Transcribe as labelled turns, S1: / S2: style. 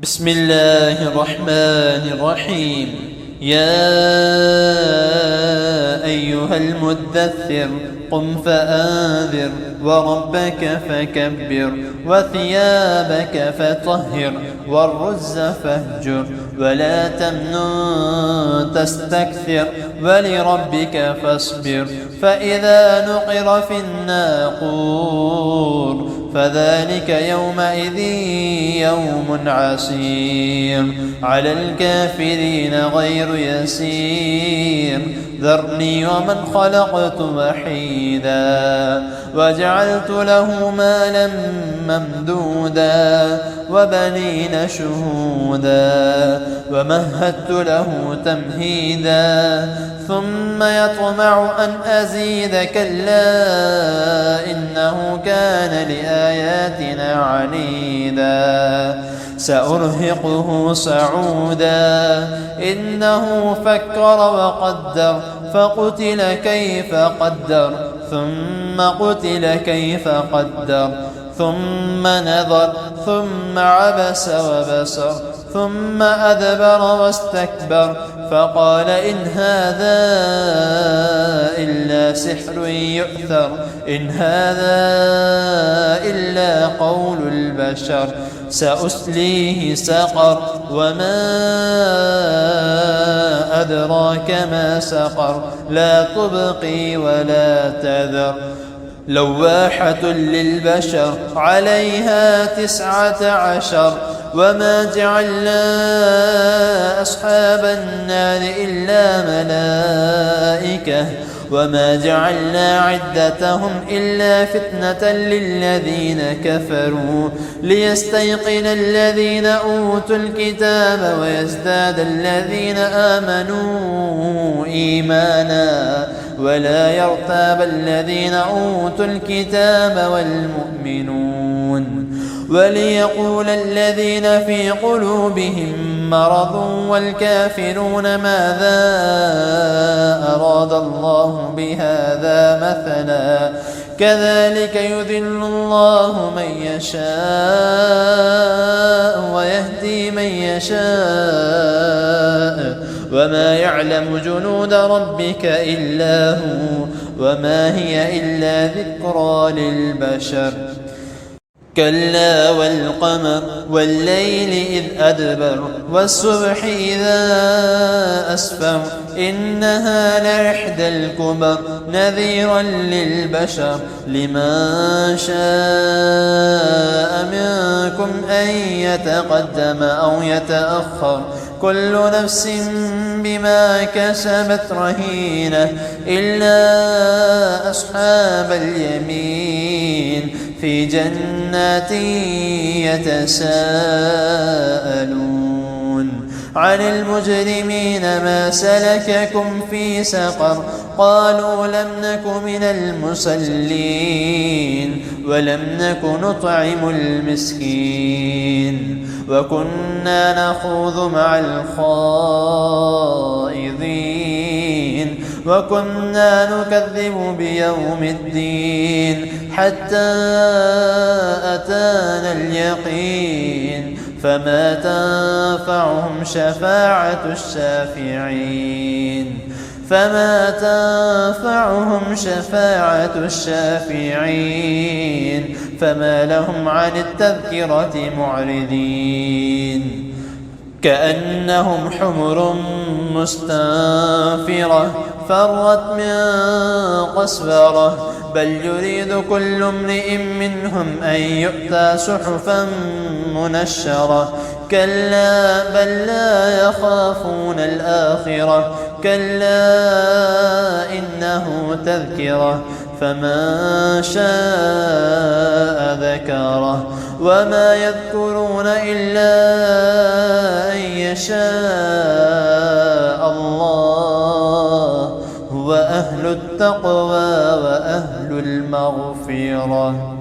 S1: بسم الله الرحمن الرحيم. يا أيها المدثر قم فأنذر وربك فكبر وثيابك فطهر والرز فاهجر ولا تمنن تستكثر ولربك فاصبر فإذا نقر في الناقور فذلك يومئذ يوم عسير على الكافرين غير يسير. ذرني ومن خلقت وحيدا وجعلت له مالا ممدودا وبنين شهودا ومهدت له تمهيدا ثم يطمع أن أزيد كلا إنه كان لآياتنا عنيدا سأرهقه صعودا إنه فكر وقدر فقتل كيف قدر ثم قتل كيف قدر ثم نظر ثم عبس وبسر ثم أدبر واستكبر فقال إن هذا إلا سحر يؤثر إن هذا إلا قول البشر سأسليه سقر وما أدراك ما سقر لا تبقي ولا تذر لواحة للبشر عليها 19 وما جعلنا أصحاب النار إلا ملائكة وما جعلنا عدتهم إلا فتنة للذين كفروا ليستيقن الذين أوتوا الكتاب ويزداد الذين آمنوا إيمانا ولا يرتاب الذين أوتوا الكتاب والمؤمنون وليقول الذين في قلوبهم مرض والكافرون ماذا أراد الله بهذا مثلا كذلك يذل الله من يشاء ويهدي من يشاء وما يعلم جنود ربك إلا هو وما هي إلا ذكرى للبشر. كلا والقمر والليل إذ أدبر والصبح إذا أسفر إنها لإحدى الكبر نذيرا للبشر لمن شاء منكم أن يتقدم أو يتأخر كل نفس بما كسبت رهينة إلا أصحاب اليمين في جنات يتساءلون عن المجرمين ما سلككم في سقر قالوا لم نك من المصلين ولم نك نطعم المسكين وكنا نخوض مع الخائضين وكنا نكذب بيوم الدين حتى أتانا اليقين فما تنفعهم شفاعة الشافعين فما لهم عن التذكرة معرضين كأنهم حمر مستنفرة فرت من قسورة بل يريد كل امرئ منهم أن يؤتى صحفا منشرة كلا بل لا يخافون الآخرة كلا إنه تذكرة فمن شاء ذكره وما يذكرون إلا أن يشاء الله هو أهل التقوى وأهل المغفرة.